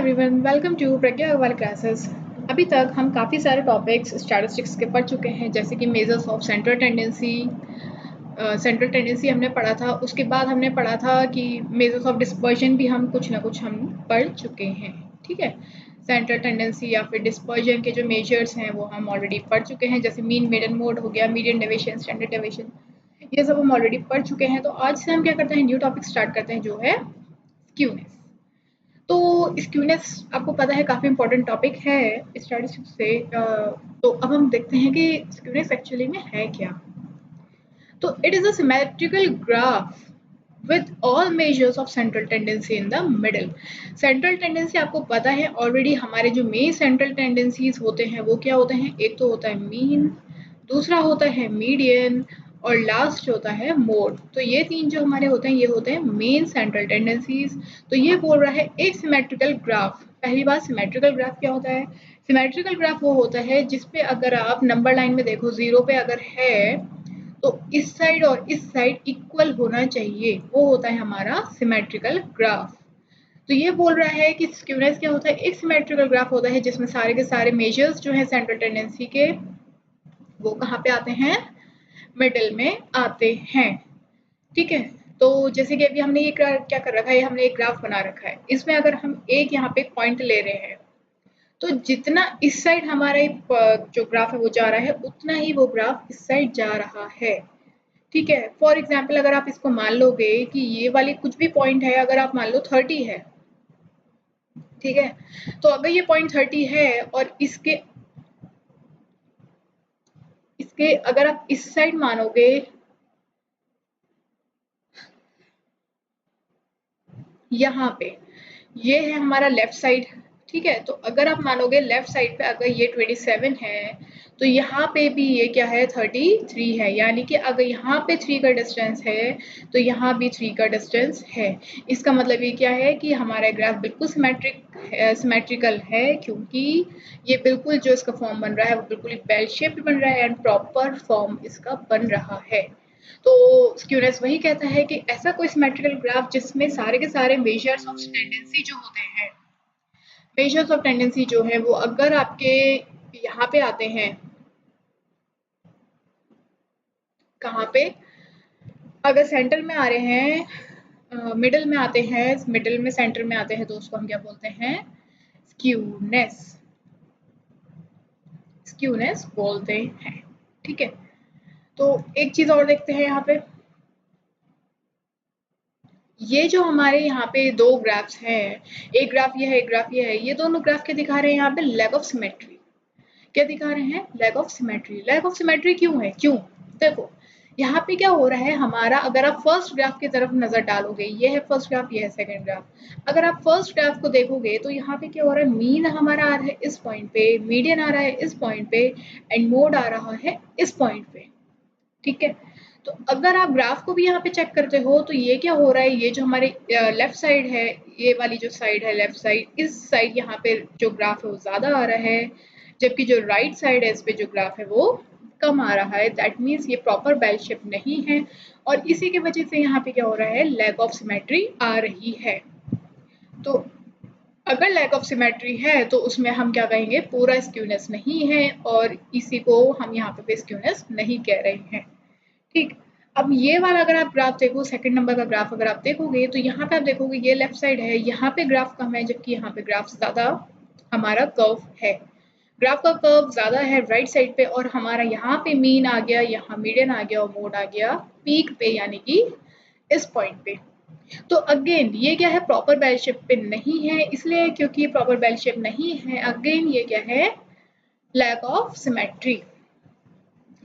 Everyone, welcome to Pragya Agrawal classes. अभी तक हम काफ़ी सारे टॉपिक्स स्टैटिस्टिक्स के पढ़ चुके हैं, जैसे कि measures of central tendency. Central tendency हमने पढ़ा था। उसके बाद हमने पढ़ा था कि मेजर्स ऑफ डिस्पर्जन भी हम कुछ ना कुछ हम पढ़ चुके हैं। ठीक है, सेंट्रल टेंडेंसी या फिर डिस्पर्जन के जो मेजर्स हैं वो हम ऑलरेडी पढ़ चुके हैं, जैसे मीन, मेडियन मोड हो गया, मीडियन डेविएशन, स्टैंडर्ड डेविएशन, ये सब हम ऑलरेडी पढ़ चुके हैं। तो आज से हम क्या करते हैं, न्यू टॉपिक स्टार्ट करते हैं जो है स्क्यूनेस। तो स्क्यूनेस आपको पता है काफ़ी इंपॉर्टेंट टॉपिक है स्टैटिस्टिक्स से। तो अब हम देखते हैं कि स्क्यूनेस एक्चुअली में है क्या। तो it is a symmetrical graph with all measures of central tendency in the middle। central tendency आपको पता है ऑलरेडी, हमारे जो मेन central tendencies होते हैं वो क्या होते हैं, एक तो होता है मीन, दूसरा होता है मीडियन और लास्ट होता है मोड। तो ये तीन जो हमारे होते हैं ये होते हैं मेन सेंट्रल टेंडेंसीज। तो ये बोल रहा है एक सिमेट्रिकल ग्राफ। पहली बात, सिमेट्रिकल ग्राफ क्या होता है? सिमेट्रिकल ग्राफ वो होता है जिसपे अगर आप नंबर लाइन में देखो, जीरो पे अगर है तो इस साइड और इस साइड इक्वल होना चाहिए, वो होता है हमारा सिमेट्रिकल ग्राफ। तो ये बोल रहा है कि स्क्यूनेस क्या होता है, एक सिमेट्रिकल ग्राफ होता है जिसमें सारे के सारे मेजर्स जो है सेंट्रल टेंडेंसी के वो कहाँ पे आते हैं, मिडिल में आते हैं। ठीक है, तो जैसे कि अभी हमने ये क्या कर रखा है, हमने एक ग्राफ बना रखा है। इसमें अगर हम एक यहाँ पे पॉइंट ले रहे हैं तो जितना इस साइड हमारा जो ग्राफ है वो जा रहा है, उतना ही वो ग्राफ इस साइड जा रहा है। ठीक है, फॉर एग्जाम्पल अगर आप इसको मान लोगे कि ये वाली कुछ भी पॉइंट है, अगर आप मान लो 30 है, ठीक है, तो अगर ये पॉइंट 30 है और इसके अगर आप इस साइड मानोगे, यहाँ पे ये है हमारा लेफ्ट साइड। ठीक है, तो अगर आप मानोगे लेफ्ट साइड पे अगर ये 27 है तो यहाँ पे भी ये क्या है, 33 है। यानी कि अगर यहाँ पे 3 का डिस्टेंस है तो यहाँ भी 3 का डिस्टेंस है। इसका मतलब ये क्या है कि हमारा ग्राफ बिल्कुल सिमेट्रिकल है, क्योंकि ये बिल्कुल जो इसका फॉर्म बन रहा है वो बिल्कुल एक बेल शेप बन रहा है एंड प्रॉपर फॉर्म इसका बन रहा है। तो स्क्यूनेस वही कहता है कि ऐसा कोई सिमेट्रिकल ग्राफ जिसमें सारे के सारे मेजर्स ऑफ टेंडेंसी जो होते हैं, मेजर्स ऑफ टेंडेंसी जो है वो अगर आपके यहाँ पे आते हैं, कहाँ पे, अगर सेंटर में आ रहे हैं, मिडिल में आते हैं, मिडिल में सेंटर में आते हैं, तो उसको हम क्या बोलते हैं, स्क्यूनेस। स्क्यूनेस बोलते हैं। ठीक है, तो एक चीज और देखते हैं यहाँ पे, ये जो हमारे यहाँ पे दो ग्राफ्स हैं, एक ग्राफ ये है, एक ग्राफ ये है, ये दोनों ग्राफ क्या दिखा रहे हैं यहाँ पे, लैक ऑफ सिमेट्री। क्या दिखा रहे हैं, lack of symmetry. Lack of symmetry क्यों है, क्यों? देखो यहाँ पे क्या हो रहा है हमारा, अगर आप फर्स्ट ग्राफ की तरफ नजर डालोगे, ये है फर्स्ट ग्राफ, ये है सेकंड ग्राफ। अगर आप फर्स्ट ग्राफ को देखोगे तो यहाँ पे क्या हो रहा है, मीन हमारा आ रहा है इस पॉइंट पे, मीडियन आ रहा है इस पॉइंट पे एंड मोड आ रहा है इस पॉइंट पे। ठीक है, तो अगर आप ग्राफ को भी यहाँ पे चेक करते हो तो ये क्या हो रहा है, ये जो हमारे लेफ्ट साइड है, ये वाली जो साइड है लेफ्ट साइड, इस साइड यहाँ पे जो ग्राफ है वो ज्यादा आ रहा है, जबकि जो राइट साइड है इस पे जो ग्राफ है वो कम आ रहा है। दैट मीन्स ये प्रॉपर बेल शेप नहीं है और इसी की वजह से यहाँ पे क्या हो रहा है, लैक ऑफ सिमेट्री आ रही है। तो अगर लैक ऑफ सिमेट्री है तो उसमें हम क्या कहेंगे, पूरा स्क्यूनेस नहीं है, और इसी को हम यहाँ पे स्क्यूनेस नहीं कह रहे हैं। ठीक, अब ये वाला अगर आप ग्राफ देखो, सेकंड नंबर का ग्राफ अगर आप देखोगे तो यहाँ पे आप देखोगे ये लेफ्ट साइड है, यहाँ पे ग्राफ कम है, जबकि यहाँ पे ग्राफ ज्यादा हमारा कर्व है। ग्राफ का कर्व ज्यादा है राइट साइड पे, और हमारा यहाँ पे मीन आ गया, यहाँ मीडियन आ गया और मोड आ गया पीक पे, यानी कि इस पॉइंट पे। तो अगेन ये क्या है, प्रॉपर बेल शेप पे नहीं है, इसलिए क्योंकि ये प्रॉपर बेल शेप नहीं है, अगेन ये क्या है, लैक ऑफ सिमेट्री।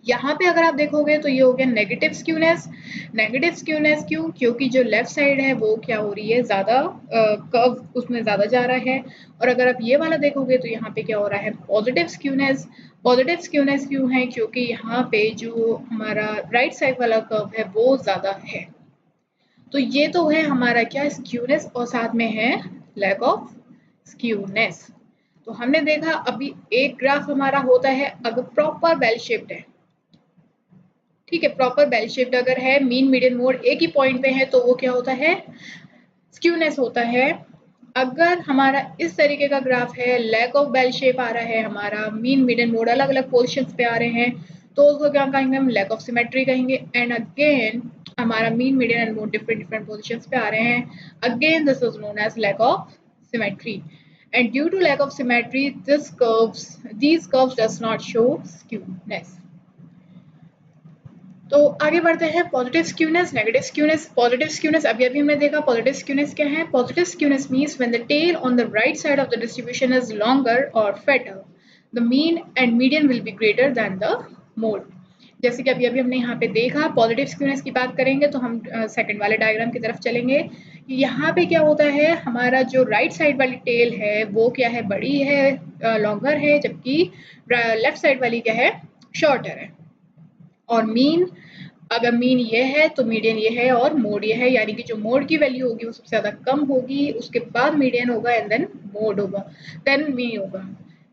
यहाँ पे अगर आप देखोगे तो ये हो गया नेगेटिव स्क्यूनेस। नेगेटिव स्क्यूनेस क्यों, क्योंकि जो लेफ्ट साइड है वो क्या हो रही है, ज्यादा कर्व उसमें ज्यादा जा रहा है। और अगर आप ये वाला देखोगे तो यहाँ पे क्या हो रहा है, पॉजिटिव स्क्यूनेस। पॉजिटिव स्क्यूनेस क्यों है, क्योंकि यहाँ पे जो हमारा राइट साइड वाला कर्व है वो ज्यादा है। तो ये तो है हमारा क्या, स्क्यूनेस, और साथ में है लैक ऑफ स्क्यूनेस। तो हमने देखा अभी एक ग्राफ हमारा होता है अगर प्रॉपर बेल शेप्ड है। ठीक है, प्रॉपर बेल शेप्ड अगर है, मीन मीडियन मोड एक ही पॉइंट पे है, तो वो क्या होता है, स्क्यूनेस होता है। अगर हमारा इस तरीके का ग्राफ है, लैक ऑफ बेल शेप आ रहा है, हमारा मीन मीडियन मोड अलग अलग पोजिशन पे आ रहे हैं, तो उसको क्या कहेंगे हम, लैक ऑफ सिमेट्री कहेंगे। एंड अगेन हमारा mean median and mode different different position पे आ रहे हैं, again this is known as lack of symmetry. And due to lack of symmetry, these curves does not show skewness. तो आगे बढ़ते हैं positive skewness, negative skewness. Positive skewness अभी अभी हमने देखा। पॉजिटिव स्क्यूनेस क्या है? Positive skewness means when the tail on the right side of the distribution is longer और fatter, the mean and median will be greater than the mode. जैसे कि अभी अभी हमने यहाँ पे देखा, पॉजिटिव स्क्यूनेस की बात करेंगे तो हम सेकंड वाले डायग्राम की तरफ चलेंगे। यहाँ पे क्या होता है, हमारा जो राइट साइड वाली टेल है वो क्या है, बड़ी है, लॉन्गर है, जबकि लेफ्ट साइड वाली क्या है, शॉर्टर है। और मीन, अगर मीन ये है तो मीडियन ये है और मोड ये है, यानी कि जो मोड की वैल्यू होगी वो सबसे ज्यादा कम होगी, उसके बाद मीडियन होगा एंड देन मोड होगा, देन मीन होगा।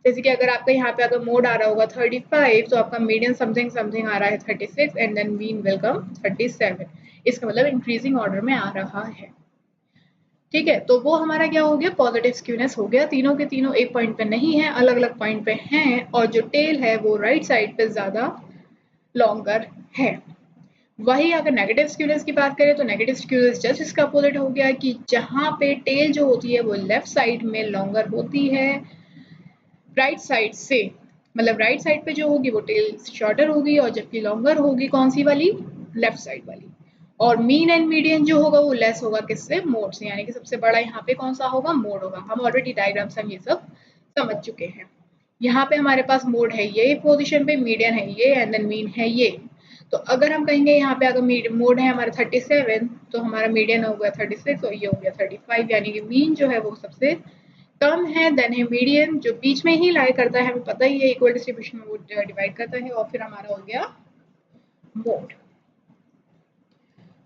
जैसे कि अगर आपका यहाँ पे अगर मोड आ रहा होगा 35, तो आपका मीडियन समथिंग समथिंग आ रहा है 36 and then mean will come 37। इसका मतलब इंक्रीजिंग ऑर्डर में आ रहा है। ठीक है, तो वो हमारा क्या हो गया, पॉजिटिव स्क्यूनेस हो गया। तीनों के तीनों एक पॉइंट पे नहीं है, अलग अलग पॉइंट पे हैं, और जो टेल है वो राइट साइड पे ज्यादा लॉन्गर है। वही अगर नेगेटिव स्क्यूनेस की बात करें तो नेगेटिव स्क्यूनेस जस्ट इसका अपोजिट हो गया, कि जहां पे टेल जो होती है वो लेफ्ट साइड में लॉन्गर होती है राइट साइड से, मतलब राइट साइड पे जो होगी वो टेल शॉर्टर होगी, और जबकि लॉन्गर होगी कौन सी वाली, लेफ्ट साइड वाली। और मीन एंड मीडियन जो होगा वो लेस होगा किससे, मोड से, यानी कि सबसे बड़ा यहाँ पे कौन सा होगा, मोड होगा। हम ऑलरेडी डायग्राम से हम ये सब समझ चुके हैं। यहाँ पे हमारे पास मोड है ये पोजीशन पे, मीडियन है ये एंड देन मीन है ये। तो अगर हम कहेंगे यहाँ पे अगर मोड है हमारा 37, तो हमारा मीडियन हो गया 36 और ये हो गया 35, यानी कि मीन जो है वो सबसे कम है, देन है मीडियन जो बीच में ही लाई करता है, हमें पता ही है इक्वल डिस्ट्रीब्यूशन में वो डिवाइड करता है, और फिर हमारा हो गया मोड।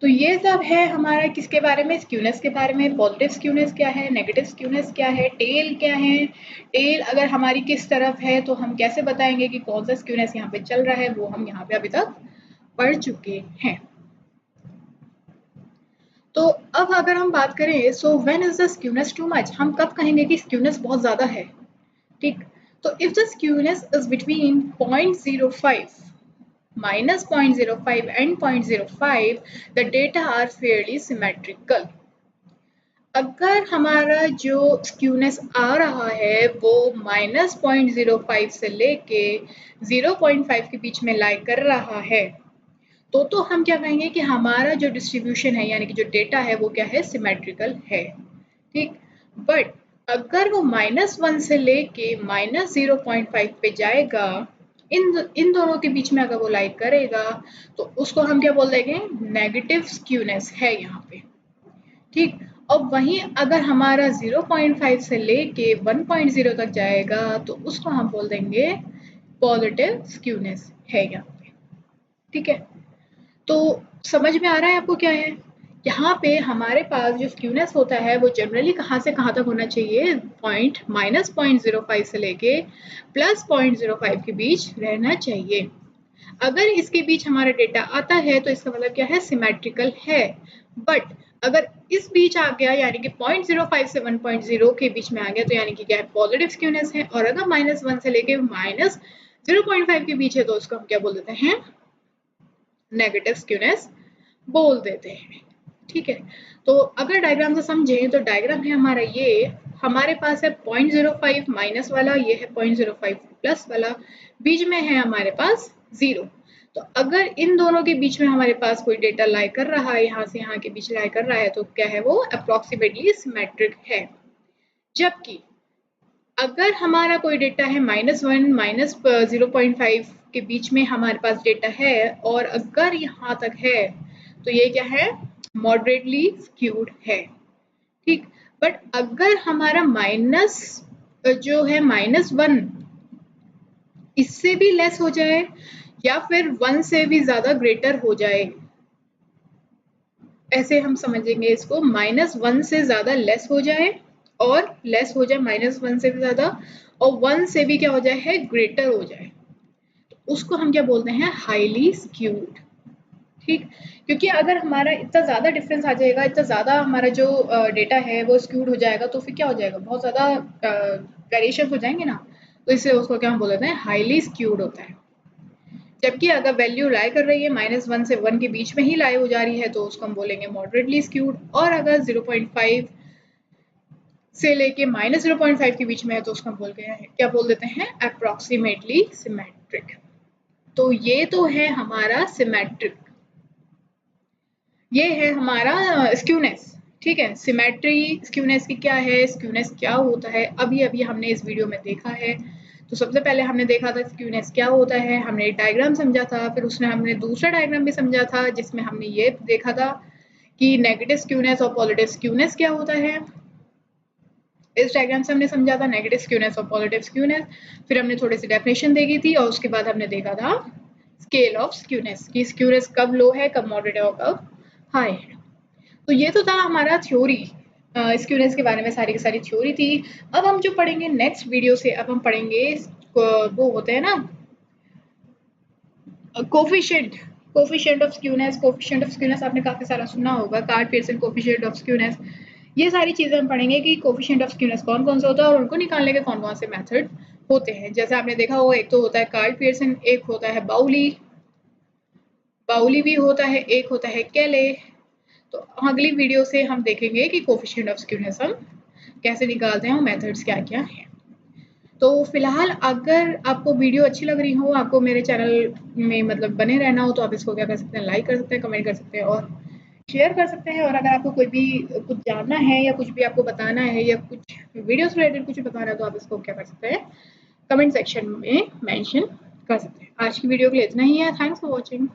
तो ये सब है हमारा किसके बारे में, स्क्यूनेस के बारे में। पॉजिटिव स्क्यूनेस क्या है, नेगेटिव स्क्यूनेस क्या है, टेल क्या है। टेल अगर हमारी किस तरफ है तो हम कैसे बताएंगे कि कौन सा स्क्यूनेस यहाँ पे चल रहा है, वो हम यहाँ पे अभी तक पढ़ चुके हैं। तो अब अगर हम बात करें, so when is the skewness too much, हम कब कहेंगे कि स्क्यूनेस बहुत ज्यादा है। ठीक, तो if the skewness is between 0.05 minus 0.05 and 0.05, the data are fairly symmetrical. अगर हमारा जो स्क्यूनेस आ रहा है वो -0.05 से लेके 0.5 के बीच में लाई कर रहा है, तो हम क्या कहेंगे कि हमारा जो डिस्ट्रीब्यूशन है, यानी कि जो डेटा है वो क्या है, सिमेट्रिकल है। ठीक, बट अगर वो -1 से लेके -0.5 पे जाएगा, इन दोनों के बीच में अगर वो लाई करेगा, तो उसको हम क्या बोल देंगे, नेगेटिव स्क्यूनेस है यहाँ पे। ठीक, और वहीं अगर हमारा 0.5 से लेके 1.0 तक जाएगा, तो उसको हम बोल देंगे पॉजिटिव स्क्यूनेस है यहाँ पे। ठीक है, तो समझ में आ रहा है आपको क्या है। यहाँ पे हमारे पास जो स्क्यूनेस होता है वो जनरली कहाँ से कहाँ तक होना चाहिए, -0.05 से लेके +0.05 के बीच रहना चाहिए। अगर इसके बीच हमारा डेटा आता है तो इसका मतलब क्या है, सिमेट्रिकल है। बट अगर इस बीच आ गया, यानी कि 0.05 से 1.0 के बीच में आ गया, तो यानी कि क्या है, पॉजिटिव स्क्यूनेस है। और अगर -1 से लेके -0.5 के बीच है, तो उसको हम क्या बोल देते हैं, नेगेटिव स्क्यूनेस बोल देते हैं। ठीक है, तो अगर डायग्राम से समझें तो डायग्राम है हमारा ये, हमारे पास है 0.05 माइनस वाला, ये है 0.05 प्लस वाला, बीच में है हमारे पास 0। तो अगर इन दोनों के बीच में हमारे पास कोई डेटा लाई कर रहा है, यहाँ से यहाँ के बीच लाई कर रहा है, तो क्या है, वो अप्रोक्सीमेटली सिमेट्रिक है। जबकि अगर हमारा कोई डेटा है -1 -0.5 के बीच में हमारे पास डेटा है, और अगर यहाँ तक है, तो ये क्या है, मॉडरेटली स्क्यूड है। ठीक, बट अगर हमारा माइनस जो है -1 इससे भी लेस हो जाए, या फिर 1 से भी ज्यादा ग्रेटर हो जाए, ऐसे हम समझेंगे इसको, -1 से ज्यादा लेस हो जाए, और लेस हो जाए -1 से भी ज्यादा, और 1 से भी क्या हो जाए है, ग्रेटर हो जाए, तो उसको हम क्या बोलते हैं, हाईली स्क्यूड। ठीक, क्योंकि अगर हमारा इतना ज़्यादा डिफरेंस आ जाएगा, इतना ज़्यादा हमारा जो डेटा है वो स्क्यूड हो जाएगा, तो फिर क्या हो जाएगा, बहुत ज़्यादा वेरिएशन हो जाएंगे ना, तो इससे उसको क्या हम बोल देते हैं, हाईली स्क्यूड होता है। जबकि अगर वैल्यू लाई कर रही है -1 से 1 के बीच में ही लाई हो जा रही है, तो उसको हम बोलेंगे मॉडरेटली स्क्यूड, और अगर 0.5 से लेके -0.5 के बीच में है, तो उसको हम क्या बोल देते हैं, अप्रोक्सीमेटली सिमेट्रिक। तो ये तो है हमारा सिमेट्रिक, ये है हमारा स्क्यूनेस। ठीक है, सिमेट्री स्क्यूनेस की क्या है, स्क्यूनेस क्या होता है, अभी अभी हमने इस वीडियो में देखा है। तो सबसे पहले हमने देखा था स्क्यूनेस क्या होता है, हमने एक डायग्राम समझा था, फिर उसमें हमने दूसरा डायग्राम भी समझा था जिसमें हमने ये देखा था कि नेगेटिव स्क्यूनेस और पॉजिटिव स्क्यूनेस क्या होता है। इस डायग्राम से हमने समझा था नेगेटिव स्क्यूनेस और पॉजिटिव स्क्यूनेस, फिर हमने थोड़ी सी डेफिनेशन देखी थी, और उसके बाद हमने देखा था स्केल ऑफ स्क्यूनेस कि स्क्यूनेस कब लो है, कब मॉडरेट है और कब हाई है। तो ये तो था हमारा थ्योरी, स्क्यूनेस के बारे में सारी की सारी थ्योरी थी। अब हम जो पढ़ेंगे नेक्स्ट वीडियो से, अब हम पढ़ेंगे वो होते हैं ना coefficient, coefficient of skewness. Coefficient of skewness आपने काफी सारा सुना होगा, card Pearson coefficient of skewness. ये सारी चीजें हम पढ़ेंगे कि कोफिशिएंट ऑफ स्क्यूनेस कौन कौन सा होता है और उनको निकालने के कौन कौन से मेथड होते हैं। जैसे आपने देखा होगा, एक तो होता है कार्ड पियर्सन, एक होता है बाउली, बाउली भी होता है, एक होता है केले। तो अगली वीडियो से हम देखेंगे कि कोफिशिएंट ऑफ स्क्यूनेस हम कैसे निकालते हैं और मेथड्स क्या क्या हैं। तो फिलहाल अगर आपको वीडियो अच्छी लग रही हो, आपको मेरे चैनल में मतलब बने रहना हो, तो आप इसको क्या कर सकते हैं, लाइक कर सकते हैं, कमेंट कर सकते हैं और शेयर कर सकते हैं। और अगर आपको कोई भी कुछ जानना है या कुछ भी आपको बताना है या कुछ वीडियोस रिलेटेड कुछ बताना है, तो आप इसको क्या कर सकते हैं, कमेंट सेक्शन में मेंशन कर सकते हैं। आज की वीडियो के लिए इतना ही है। Thanks for watching.